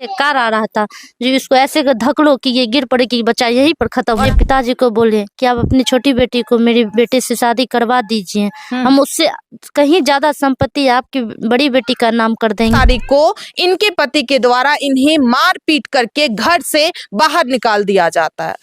एक कार आ रहा था जो इसको ऐसे धकलो कि ये गिर पड़ेगी, बच्चा यहीं पर खत्म। और पिताजी को बोले कि आप अपनी छोटी बेटी को मेरे बेटे से शादी करवा दीजिए, हम उससे कहीं ज्यादा संपत्ति आपकी बड़ी बेटी का नाम कर देंगे। तारीख को इनके पति के द्वारा इन्हें मार पीट करके घर से बाहर निकाल दिया जाता है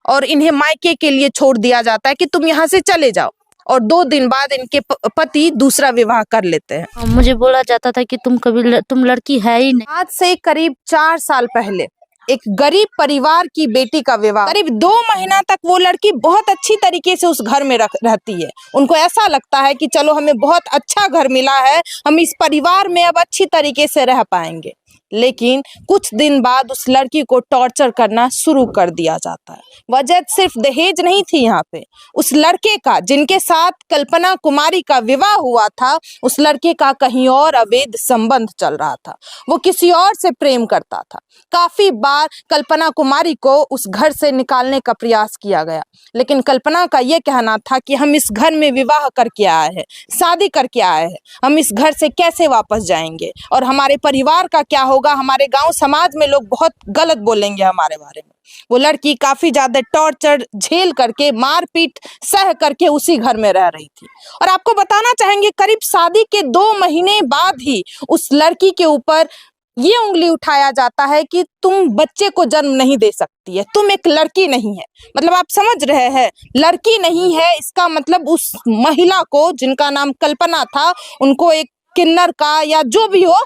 और इन्हें मायके के लिए छोड़ दिया जाता है कि तुम यहाँ से चले जाओ। और 2 दिन बाद इनके पति दूसरा विवाह कर लेते हैं। मुझे बोला जाता था कि तुम लड़की है ही नहीं। आज से करीब 4 साल पहले एक गरीब परिवार की बेटी का विवाह, करीब 2 महीना तक वो लड़की बहुत अच्छी तरीके से उस घर में रहती है। उनको ऐसा लगता है कि चलो हमें बहुत अच्छा घर मिला है, हम इस परिवार में अब अच्छी तरीके से रह पाएंगे। लेकिन कुछ दिन बाद उस लड़की को टॉर्चर करना शुरू कर दिया जाता है। वजह सिर्फ दहेज नहीं थी यहाँ पे, उस लड़के का जिनके साथ कल्पना कुमारी का विवाह हुआ था, उस लड़के का कहीं और अवैध संबंध चल रहा था। वो किसी और से प्रेम करता था। काफी बार कल्पना कुमारी को उस घर से निकालने का प्रयास किया गया, लेकिन कल्पना का ये कहना था कि हम इस घर में विवाह करके आए हैं, शादी करके आए हैं, हम इस घर से कैसे वापस जाएंगे और हमारे परिवार का क्या होगा, हमारे गांव समाज में लोग बहुत गलत बोलेंगे हमारे बारे में। वो लड़की काफी ज्यादा टॉर्चर झेल करके, मारपीट सह करके उसी घर में रह रही थी। और आपको बताना चाहेंगे, करीब शादी के 2 महीने बाद ही उस लड़की के ऊपर ये उंगली उठाया जाता है कि तुम बच्चे को जन्म नहीं दे सकती है, तुम एक लड़की नहीं है। मतलब आप समझ रहे हैं, लड़की नहीं है इसका मतलब उस महिला को, जिनका नाम कल्पना था, उनको एक किन्नर का या जो भी हो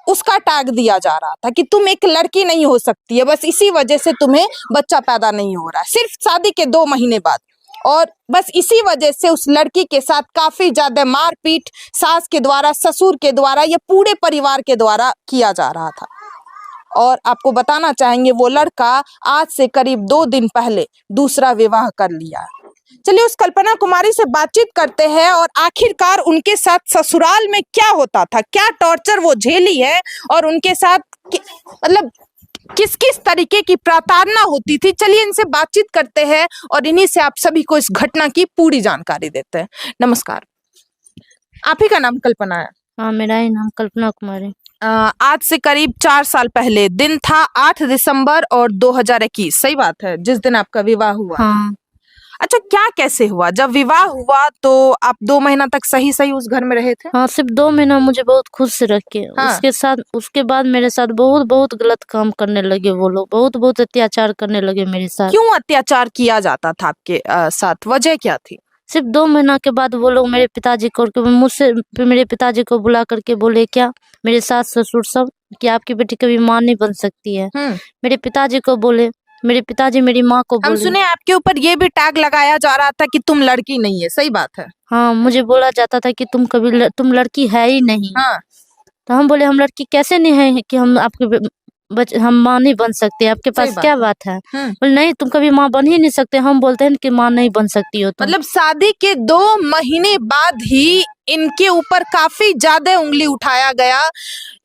उसका टैग दिया जा रहा था कि तुम एक लड़की नहीं हो सकती है, बस इसी वजह से तुम्हें बच्चा पैदा नहीं हो रहा है, सिर्फ शादी के 2 महीने बाद। और बस इसी वजह से उस लड़की के साथ काफी ज्यादा मारपीट सास के द्वारा, ससुर के द्वारा, या पूरे परिवार के द्वारा किया जा रहा था। और आपको बताना चाहेंगे, वो लड़का आज से करीब 2 दिन पहले दूसरा विवाह कर लिया। चलिए उस कल्पना कुमारी से बातचीत करते हैं और आखिरकार उनके साथ ससुराल में क्या होता था, क्या टॉर्चर वो झेली है और उनके साथ मतलब किस किस तरीके की प्रताड़ना होती थी। चलिए इनसे बातचीत करते हैं और इन्हीं से आप सभी को इस घटना की पूरी जानकारी देते हैं। नमस्कार, आप ही का नाम कल्पना है? हाँ, मेरा ही नाम कल्पना कुमारी। आज से करीब 4 साल पहले दिन था 8 दिसंबर और 2021, सही बात है, जिस दिन आपका विवाह हुआ। हाँ। अच्छा, क्या कैसे हुआ? जब विवाह हुआ तो आप 2 महीना तक सही सही उस घर में रहे थे? हाँ, सिर्फ 2 महीना मुझे बहुत खुश से रखे। हाँ। उसके बाद मेरे साथ बहुत बहुत गलत काम करने लगे वो लोग, बहुत बहुत अत्याचार करने लगे मेरे साथ। क्यों अत्याचार किया जाता था आपके साथ? वजह क्या थी? सिर्फ 2 महीना के बाद वो लोग मेरे पिताजी को मुझसे मेरे पिताजी को बुला करके बोले, क्या मेरे सास ससुर सब, कि आपकी बेटी कभी माँ नहीं बन सकती है। मेरे पिताजी को बोले, मेरे पिताजी मेरी माँ को हम बोले। सुने आपके ऊपर ये भी टैग लगाया जा रहा था कि तुम लड़की नहीं है, सही बात है? हाँ, मुझे बोला जाता था कि तुम लड़की है ही नहीं। हाँ। तो हम बोले, हम लड़की कैसे नहीं है कि हम हम माँ नहीं बन सकते, आपके पास क्या बात है? बोले नहीं, तुम कभी माँ बन ही नहीं सकते। हम बोलते हैं कि माँ नहीं बन सकती हो तुम। मतलब शादी के 2 महीने बाद ही इनके ऊपर काफी ज्यादा उंगली उठाया गया,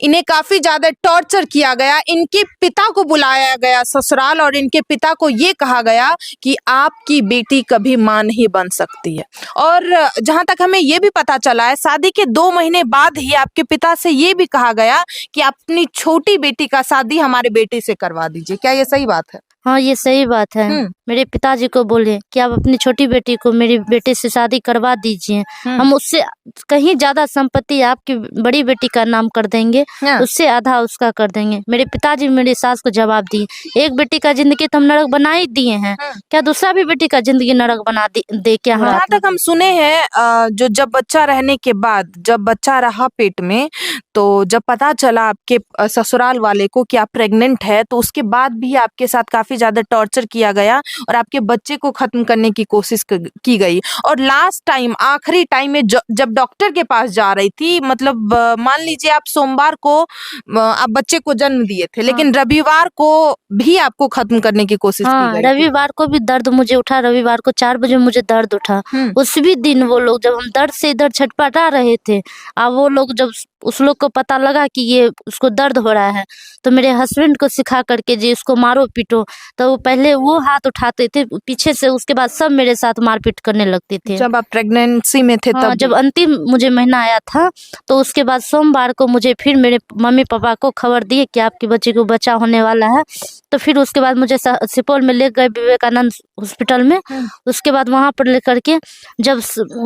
इन्हें काफी ज्यादा टॉर्चर किया गया। इनके पिता को बुलाया गया ससुराल और इनके पिता को ये कहा गया कि आपकी बेटी कभी मां नहीं बन सकती है। और जहां तक हमें ये भी पता चला है, शादी के 2 महीने बाद ही आपके पिता से ये भी कहा गया कि अपनी छोटी बेटी का शादी हमारे बेटे से करवा दीजिए। क्या ये सही बात है? हाँ, ये सही बात है। मेरे पिताजी को बोले कि आप अपनी छोटी बेटी को मेरे बेटे से शादी करवा दीजिए, हम उससे कहीं ज्यादा संपत्ति आपकी बड़ी बेटी का नाम कर देंगे, उससे आधा उसका कर देंगे। मेरे पिताजी मेरी सास को जवाब दिए, एक बेटी का जिंदगी तो हम नरक बना ही दिए हैं, क्या दूसरा भी बेटी का जिंदगी नरक बना दे क्या? जहाँ तक हम सुने हैं, जो जब बच्चा रहने के बाद, जब बच्चा रहा पेट में, तो जब पता चला आपके ससुराल वाले को कि आप प्रेग्नेंट है, तो उसके बाद भी आपके साथ काफी ज्यादा टॉर्चर किया गया और आपके बच्चे को खत्म करने की कोशिश की गई। और लास्ट टाइम, आखिरी टाइम में जब डॉक्टर के पास जा रही थी, मतलब मान लीजिए आप सोमवार को आप बच्चे को जन्म दिए थे, लेकिन रविवार को भी आपको खत्म करने की कोशिश की गई। रविवार को भी दर्द मुझे उठा, रविवार को 4 बजे मुझे दर्द उठा। उस भी दिन वो लोग, जब हम दर्द से इधर छटपटा रहे थे, अब वो लोग जब उस लोग को पता लगा कि ये उसको दर्द हो रहा है, तो मेरे हस्बैंड को सिखा करके जी इसको मारो पीटो, तो वो पहले वो हाथ उठाते थे पीछे से, उसके बाद सब मेरे साथ मारपीट करने लगते थे। जब आप प्रेगनेंसी में थे हाँ, तब? जब अंतिम मुझे महीना आया था, तो उसके बाद सोमवार को मुझे फिर मेरे मम्मी पापा को खबर दिए कि आपकी बच्ची को बच्चा होने वाला है। तो फिर उसके बाद मुझे सुपौल में ले गए विवेकानंद हॉस्पिटल में। उसके बाद वहां पर लेकर के जब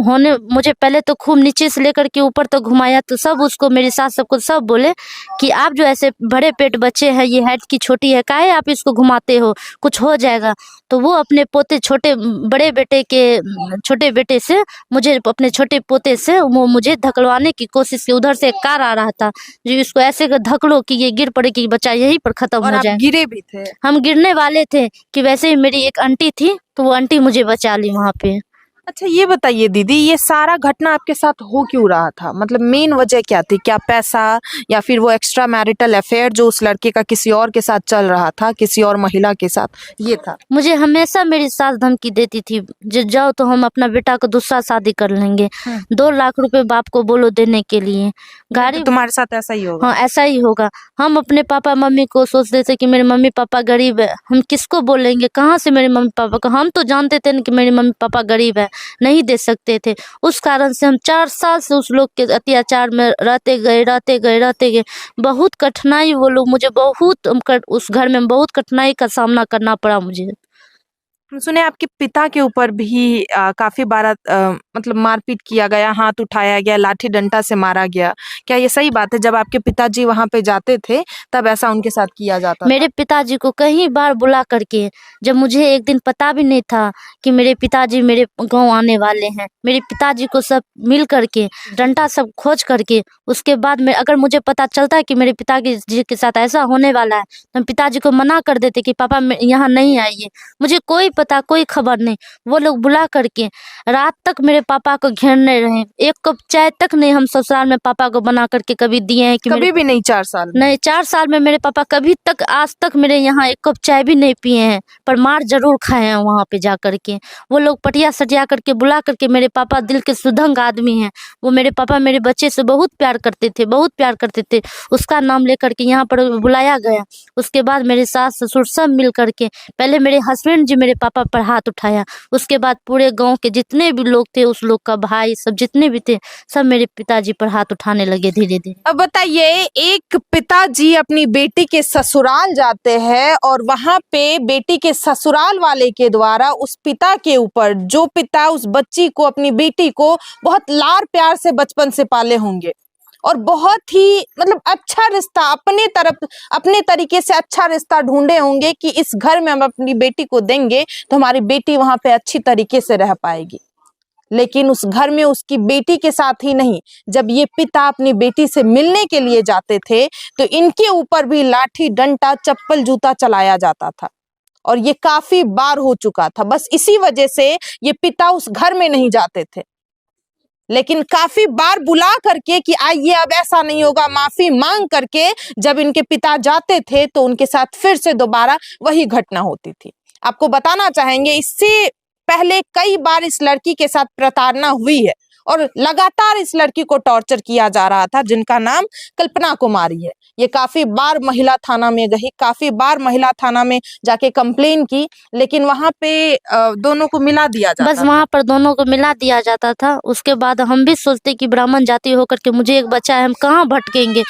होने, मुझे पहले तो खूब नीचे से लेकर के ऊपर तक घुमाया, तो सब उसको, मेरी सास सबको सब बोले कि आप जो ऐसे बड़े पेट बच्चे हैं, ये हाइट की छोटी है, काहे आप इसको घुमाते हो, कुछ हो जाएगा। तो वो अपने पोते बड़े बेटे के छोटे बेटे से, मुझे अपने छोटे पोते से वो मुझे धकलवाने की कोशिश की। उधर से एक कार आ रहा था जो इसको ऐसे धकलो कि ये गिर पड़े कि बच्चा यहीं पर खत्म और हो आप जाए। गिरे भी थे? हम गिरने वाले थे कि वैसे ही मेरी एक आंटी थी, तो वो आंटी मुझे बचा ली वहां पे। अच्छा, ये बताइए दीदी, ये सारा घटना आपके साथ हो क्यों रहा था? मतलब मेन वजह क्या थी? क्या पैसा, या फिर वो एक्स्ट्रा मैरिटल अफेयर जो उस लड़के का किसी और के साथ चल रहा था, किसी और महिला के साथ, ये था? मुझे हमेशा मेरी सास धमकी देती थी, जाओ तो हम अपना बेटा को दूसरा शादी कर लेंगे, 2 लाख रुपए बाप को बोलो देने के लिए। गाड़ी तो तुम्हारे साथ ऐसा ही होगा? हाँ, ऐसा ही होगा। हम अपने पापा मम्मी को सोचते थे कि मेरे मम्मी पापा गरीब है, हम किसको बोलेंगे, कहाँ से मेरे मम्मी पापा को, हम तो जानते थे कि मेरे मम्मी पापा गरीब है, नहीं दे सकते थे। उस कारण से हम 4 साल से उस लोग के अत्याचार में रहते गए। बहुत कठिनाई, वो लोग मुझे उस घर में बहुत कठिनाई का सामना करना पड़ा मुझे। हम सुने आपके पिता के ऊपर भी काफी बार मतलब मारपीट किया गया, हाथ उठाया गया, लाठी डंडा से मारा गया। क्या ये सही बात है? जब आपके पिताजी वहां पे जाते थे तब ऐसा उनके साथ किया जाता मेरे पिताजी को कई बार बुला करके, जब मुझे एक दिन पता भी नहीं था कि मेरे पिताजी मेरे गांव आने वाले हैं, मेरे पिताजी को सब मिल करके डंडा सब खोज करके, उसके बाद में अगर मुझे पता चलता है कि मेरे पिताजी के साथ ऐसा होने वाला है, तो हम पिताजी को मना कर देते कि पापा यहाँ नहीं आइए। मुझे कोई पता, कोई खबर नहीं। वो लोग बुला करके रात तक मेरे पापा को घेरने रहे। एक कप चाय तक नहीं हम ससुराल में पापा को बना करके कभी दिए हैं कि कभी भी नहीं? 4 साल में? नहीं, 4 साल में मेरे पापा कभी तक आज तक मेरे यहाँ एक कप चाय भी नहीं पिए हैं, पर मार जरूर खाए हैं वहाँ पे जा करके। वो लोग पटिया सटिया करके बुला करके, मेरे पापा दिल के सुधंग आदमी हैं, वो मेरे पापा मेरे बच्चे से बहुत प्यार करते थे, बहुत प्यार करते थे। उसका नाम लेकर के यहाँ पर बुलाया गया। उसके बाद मेरे सास ससुर सब मिल करके, पहले मेरे हस्बैंड जी मेरे पापा पर हाथ उठाया, उसके बाद पूरे गांव के जितने भी लोग थे, उस लोग का भाई सब जितने भी थे, सब मेरे पिताजी पर हाथ उठाने लगे धीरे धीरे। अब बताइए, एक पिताजी अपनी बेटी के ससुराल जाते हैं और वहां पे बेटी के ससुराल वाले के द्वारा उस पिता के ऊपर, जो पिता उस बच्ची को, अपनी बेटी को बहुत लाड़ प्यार से बचपन से पाले होंगे और बहुत ही मतलब अच्छा रिश्ता, अपने तरीके से अच्छा रिश्ता ढूंढे होंगे कि इस घर में हम अपनी बेटी को देंगे तो हमारी बेटी वहां पे अच्छी तरीके से रह पाएगी। लेकिन उस घर में उसकी बेटी के साथ ही नहीं, जब ये पिता अपनी बेटी से मिलने के लिए जाते थे तो इनके ऊपर भी लाठी डंडा चप्पल जूता चलाया जाता था और ये काफी बार हो चुका था। बस इसी वजह से ये पिता उस घर में नहीं जाते थे, लेकिन काफी बार बुला करके कि आइए अब ऐसा नहीं होगा, माफी मांग करके जब इनके पिता जाते थे तो उनके साथ फिर से दोबारा वही घटना होती थी। आपको बताना चाहेंगे, इससे पहले कई बार इस लड़की के साथ प्रताड़ना हुई है और लगातार इस लड़की को टॉर्चर किया जा रहा था, जिनका नाम कल्पना कुमारी है। ये काफी बार महिला थाना में गई, काफी बार महिला थाना में जाके कंप्लेन की, लेकिन वहां पे दोनों को मिला दिया जाता बस वहां पर दोनों को मिला दिया जाता था। उसके बाद हम भी सोचते कि ब्राह्मण जाति होकर के मुझे एक बच्चा है, हम कहाँ भटकेंगे।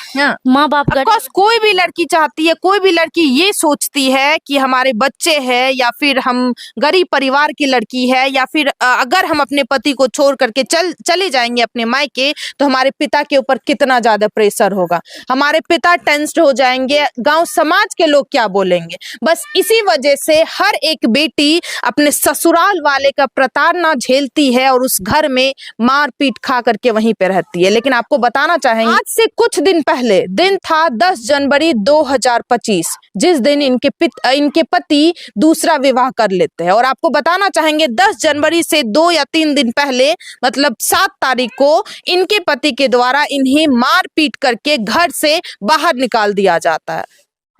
माँ बाप कोई भी लड़की चाहती है, कोई भी लड़की ये सोचती है कि हमारे बच्चे हैं, या फिर हम गरीब परिवार की लड़की है, या फिर अगर हम अपने पति को छोड़ करके चले जाएंगे अपने मायके तो हमारे पिता के ऊपर कितना ज्यादा प्रेशर होगा, हमारे पिता टेंस्ड हो जाएंगे, गांव समाज के लोग क्या बोलेंगे। बस इसी वजह से हर एक बेटी अपने ससुराल वाले का प्रताड़ना झेलती है और उस घर में मार पीट खा करके वहीं पे रहती है। लेकिन आपको बताना चाहेंगे, आज से कुछ दिन पहले दिन था 10 जनवरी 2025, जिस दिन इनके पति दूसरा विवाह कर लेते हैं। और आपको बताना चाहेंगे 10 जनवरी से 2 या 3 दिन पहले, मतलब 7 तारीख को इनके पति के द्वारा इन्हें मार पीट करके घर से बाहर निकाल दिया जाता है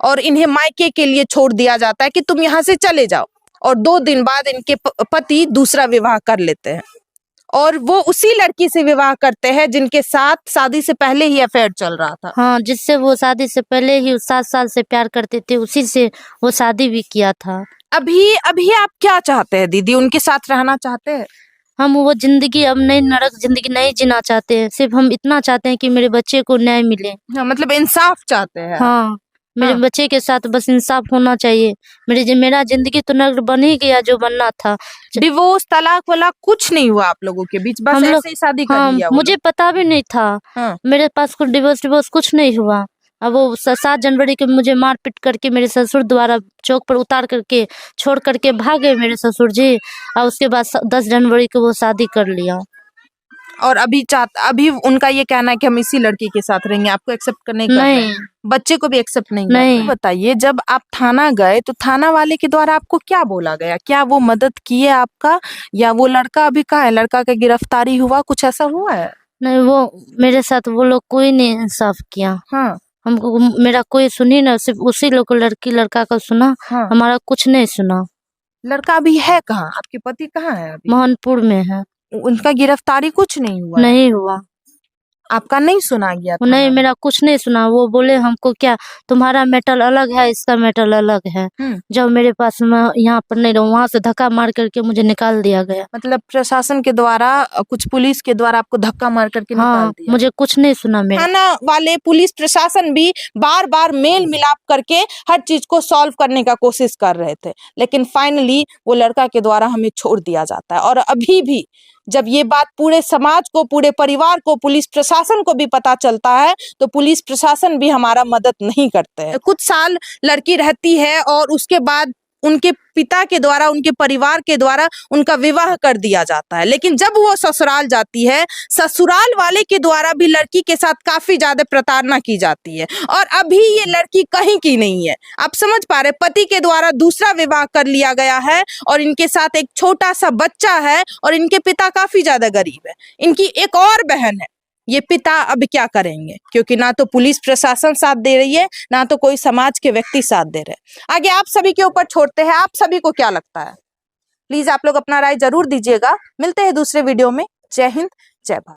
और इन्हें मायके के लिए छोड़ दिया जाता है कि तुम यहाँ से चले जाओ। और 2 दिन बाद इनके पति दूसरा विवाह कर लेते हैं और वो उसी लड़की से विवाह करते हैं जिनके साथ शादी से पहले ही अफेयर चल रहा था। हाँ, जिससे वो शादी से पहले ही 7 साल से प्यार करते थे, उसी से वो शादी भी किया था। अभी अभी आप क्या चाहते हैं दीदी, उनके साथ रहना चाहते हैं? हम वो जिंदगी अब नई नरक जिंदगी नहीं जीना चाहते हैं, सिर्फ हम इतना चाहते हैं कि मेरे बच्चे को न्याय मिले। हाँ, मतलब इंसाफ चाहते हैं। हाँ, मेरे हाँ। बच्चे के साथ बस इंसाफ होना चाहिए। मेरा जिंदगी तो नर्क बन ही गया जो बनना था। डिवोर्स तलाक वाला कुछ नहीं हुआ आप लोगों के बीच, बस हम लोग ऐसे ही शादी कर हाँ, लिया वो मुझे पता भी नहीं था। हाँ। मेरे पास कुछ डिवोर्स कुछ नहीं हुआ। अब वो 7 जनवरी को मुझे मार पीट करके मेरे ससुर द्वारा चौक पर उतार करके छोड़ करके भागे मेरे ससुर जी, और उसके बाद 10 जनवरी को वो शादी कर लिया। और अभी उनका ये कहना है कि हम इसी लड़की के साथ रहेंगे, आपको एक्सेप्ट करने का नहीं, बच्चे को भी एक्सेप्ट नहीं नहीं। करते। बताइए, जब आप थाना गए तो थाना वाले के द्वारा आपको क्या बोला गया? क्या वो मदद किए आपका, या वो लड़का अभी कहाँ है? लड़का का गिरफ्तारी हुआ, कुछ ऐसा हुआ है? नहीं, वो मेरे साथ वो लोग कोई नहीं इंसाफ किया। हाँ। हमको मेरा कोई सुनी ना, सिर्फ उसी लोग को लड़का का सुना। हाँ। हमारा कुछ नहीं सुना। लड़का अभी है कहाँ? आपके पति कहाँ है अभी? मोहनपुर में है। उनका गिरफ्तारी कुछ नहीं हुआ? नहीं हुआ। आपका नहीं सुना गया? नहीं, मेरा कुछ नहीं सुना। वो बोले हमको क्या, तुम्हारा मेटल अलग है, इसका मेटल अलग है। जब मेरे पास मैं यहाँ पर नहीं रहूँ, वहाँ से धक्का मार करके मुझे निकाल दिया गया। मतलब प्रशासन के द्वारा, कुछ पुलिस के द्वारा आपको धक्का मार करके निकाल हाँ, दिया? मुझे कुछ नहीं सुना। मेरा थाना वाले, पुलिस प्रशासन भी बार बार मेल मिलाप करके हर चीज को सॉल्व करने का कोशिश कर रहे थे, लेकिन फाइनली वो लड़का के द्वारा हमें छोड़ दिया जाता है। और अभी भी जब ये बात पूरे समाज को, पूरे परिवार को, पुलिस प्रशासन को भी पता चलता है, तो पुलिस प्रशासन भी हमारा मदद नहीं करते हैं। कुछ साल लड़की रहती है और उसके बाद उनके पिता के द्वारा, उनके परिवार के द्वारा उनका विवाह कर दिया जाता है, लेकिन जब वो ससुराल जाती है, ससुराल वाले के द्वारा भी लड़की के साथ काफी ज्यादा प्रताड़ना की जाती है। और अभी ये लड़की कहीं की नहीं है, आप समझ पा रहे, पति के द्वारा दूसरा विवाह कर लिया गया है और इनके साथ एक छोटा सा बच्चा है, और इनके पिता काफी ज्यादा गरीब है। इनकी एक और बहन है। ये पिता अब क्या करेंगे, क्योंकि ना तो पुलिस प्रशासन साथ दे रही है, ना तो कोई समाज के व्यक्ति साथ दे रहे। आगे आप सभी के ऊपर छोड़ते हैं, आप सभी को क्या लगता है? प्लीज आप लोग अपना राय जरूर दीजिएगा। मिलते हैं दूसरे वीडियो में। जय हिंद, जय भारत।